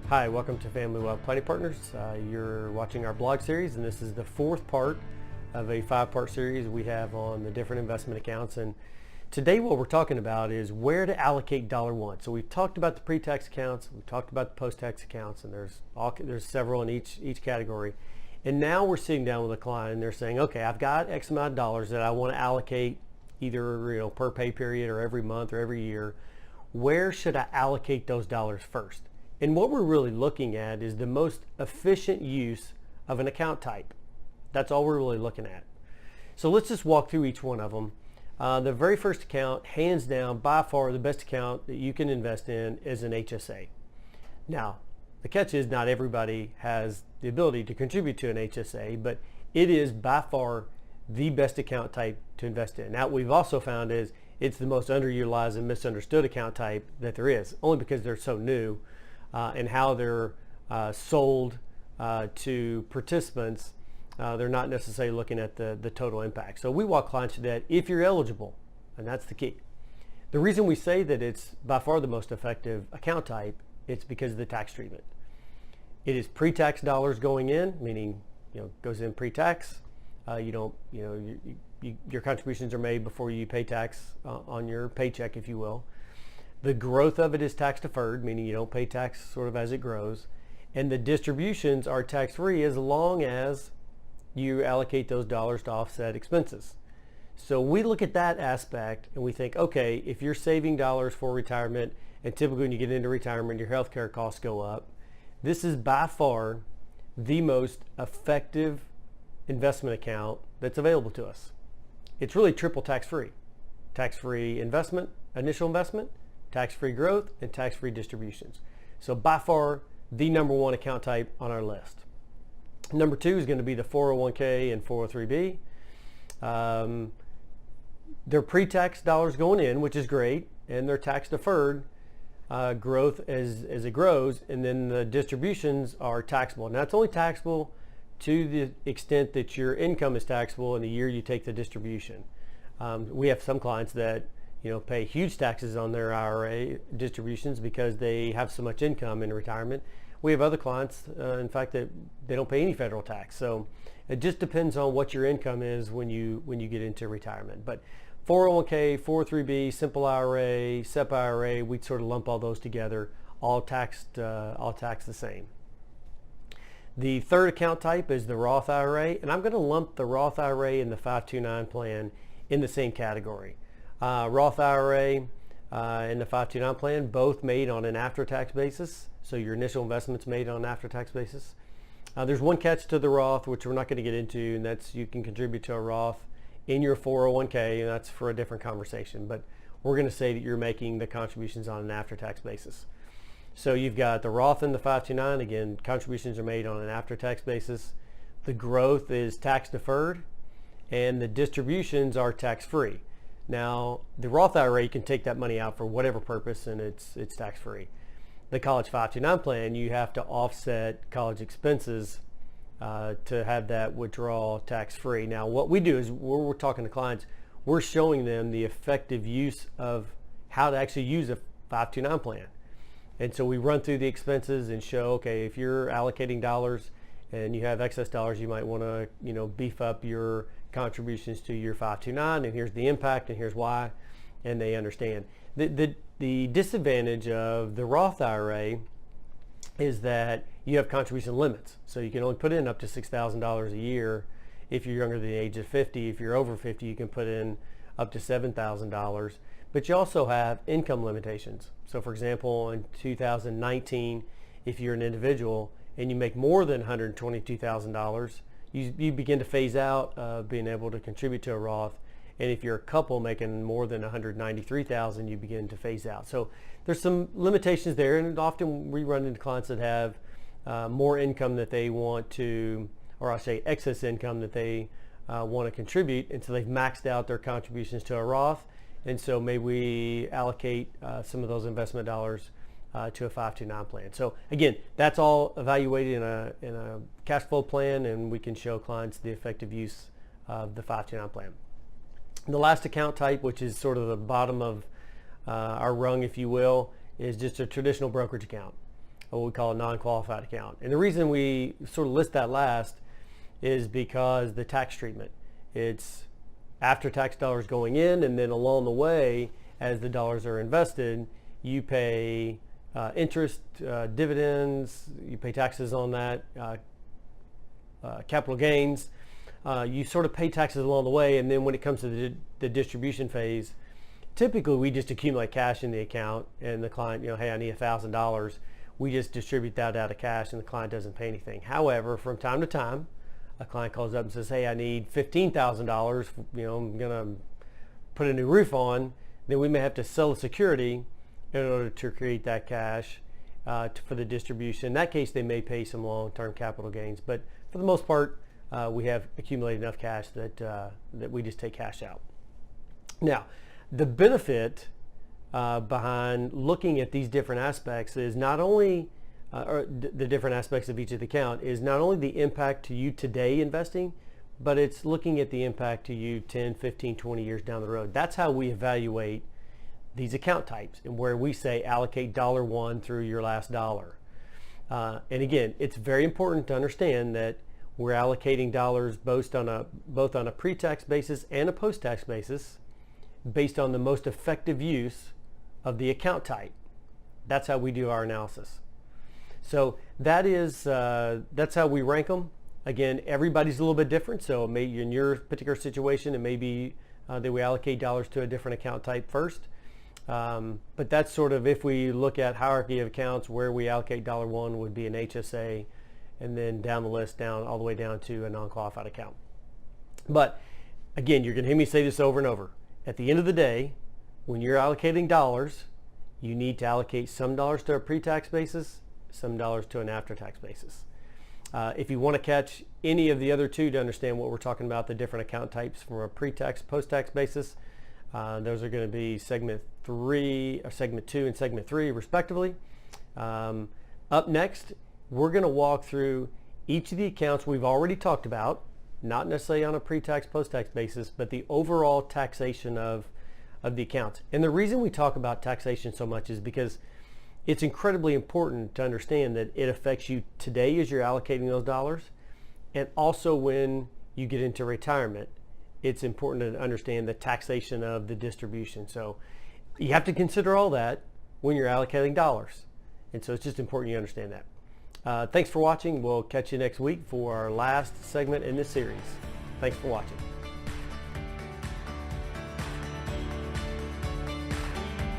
Hi, welcome to Family Wealth Planning Partners. You're watching our blog series, and this is the fourth part of a 5-part series we have on the different investment accounts. And today what we're talking about is where to allocate $1. So we've talked about the pre-tax accounts, we've talked about the post-tax accounts, and there's several in each category. And now we're sitting down with a client and they're saying, okay, I've got X amount of dollars that I want to allocate either per pay period or every month or every year. Where should I allocate those dollars first? And what we're really looking at is the most efficient use of an account type. That's all we're really looking at. So let's just walk through each one of them. The very first account, hands down, by far the best account that you can invest in is an HSA. Now, the catch is not everybody has the ability to contribute to an HSA, but it is by far the best account type to invest in. Now, what we've also found is it's the most underutilized and misunderstood account type that there is, only because they're so new. And how they're sold to participants, they're not necessarily looking at the total impact. So we walk clients through that if you're eligible, and that's the key. The reason we say that it's by far the most effective account type, it's because of the tax treatment. It is pre-tax dollars going in, meaning goes in pre-tax. Your contributions are made before you pay tax on your paycheck, if you will. The growth of it is tax deferred, meaning you don't pay tax sort of as it grows. And the distributions are tax free as long as you allocate those dollars to offset expenses. So we look at that aspect and we think, okay, if you're saving dollars for retirement, and typically when you get into retirement, your healthcare costs go up, this is by far the most effective investment account that's available to us. It's really triple tax free. Tax-free investment, initial investment, tax-free growth, and tax-free distributions. So by far, the number one account type on our list. Number two is going to be the 401k and 403b. They're pre-tax dollars going in, which is great, and they're tax-deferred growth as it grows, and then the distributions are taxable. Now, it's only taxable to the extent that your income is taxable in the year you take the distribution. We have some clients that pay huge taxes on their IRA distributions because they have so much income in retirement. We have other clients, in fact, that they don't pay any federal tax. So it just depends on what your income is when you get into retirement. But 401k, 403b, simple IRA, SEP IRA, we sort of lump all those together, all taxed the same. The third account type is the Roth IRA, and I'm going to lump the Roth IRA and the 529 plan in the same category. Roth IRA and the 529 plan, both made on an after-tax basis. So your initial investment's made on an after-tax basis. There's one catch to the Roth, which we're not going to get into, and that's you can contribute to a Roth in your 401k, and that's for a different conversation. But we're going to say that you're making the contributions on an after-tax basis. So you've got the Roth and the 529. Again, contributions are made on an after-tax basis. The growth is tax-deferred, and the distributions are tax-free. Now, the Roth IRA, you can take that money out for whatever purpose, and it's tax-free. The College 529 plan, you have to offset college expenses to have that withdrawal tax-free. Now, what we do is when we're talking to clients, we're showing them the effective use of how to actually use a 529 plan. And so we run through the expenses and show, okay, if you're allocating dollars and you have excess dollars, you might want to, beef up your contributions to your 529, and here's the impact, and here's why, and they understand. The disadvantage of the Roth IRA is that you have contribution limits. So you can only put in up to $6,000 a year if you're younger than the age of 50. If you're over 50, you can put in up to $7,000. But you also have income limitations. So for example, in 2019, if you're an individual and you make more than $122,000, you begin to phase out being able to contribute to a Roth. And if you're a couple making more than $193,000, you begin to phase out. So there's some limitations there, and often we run into clients that have more income that they want to, or I say excess income that they want to contribute, and so they've maxed out their contributions to a Roth, and so maybe we allocate some of those investment dollars to a 529 plan. So again, that's all evaluated in a cash flow plan, and we can show clients the effective use of the 529 plan. The last account type, which is sort of the bottom of our rung, if you will, is just a traditional brokerage account. what we call a non-qualified account. And the reason we sort of list that last is because the tax treatment. It's after-tax dollars going in, and then along the way, as the dollars are invested, you pay interest, dividends, you pay taxes on that, capital gains. You sort of pay taxes along the way, and then when it comes to the distribution phase, typically we just accumulate cash in the account, and the client, hey, I need $1,000. We just distribute that out of cash, and the client doesn't pay anything. However, from time to time, a client calls up and says, hey, I need $15,000, I'm gonna put a new roof on. Then we may have to sell a security in order to create that cash for the distribution. In that case, they may pay some long-term capital gains, but for the most part, we have accumulated enough cash that we just take cash out. Now, the benefit behind looking at these different aspects is not only or the different aspects of each of the account is not only the impact to you today investing, but it's looking at the impact to you 10, 15, 20 years down the road. That's how we evaluate these account types, and where we say allocate $1 through your last dollar. And again, it's very important to understand that we're allocating dollars both on a pre-tax basis and a post-tax basis based on the most effective use of the account type. That's how we do our analysis. So that's how we rank them. Again, everybody's a little bit different, so maybe in your particular situation, it may be that we allocate dollars to a different account type first. But that's sort of, if we look at hierarchy of accounts, where we allocate $1 would be an HSA, and then down the list, all the way down to a non-qualified account. But again, you're going to hear me say this over and over. At the end of the day, when you're allocating dollars, you need to allocate some dollars to a pre-tax basis, some dollars to an after-tax basis. If you want to catch any of the other two to understand what we're talking about, the different account types from a pre-tax, post-tax basis, those are going to be segment 2 and segment 3 respectively. Up next, we're going to walk through each of the accounts we've already talked about, not necessarily on a pre-tax, post-tax basis, but the overall taxation of the accounts. And the reason we talk about taxation so much is because it's incredibly important to understand that it affects you today as you're allocating those dollars, and also when you get into retirement. It's important to understand the taxation of the distribution. So you have to consider all that when you're allocating dollars. And so it's just important you understand that. Thanks for watching. We'll catch you next week for our last segment in this series. Thanks for watching.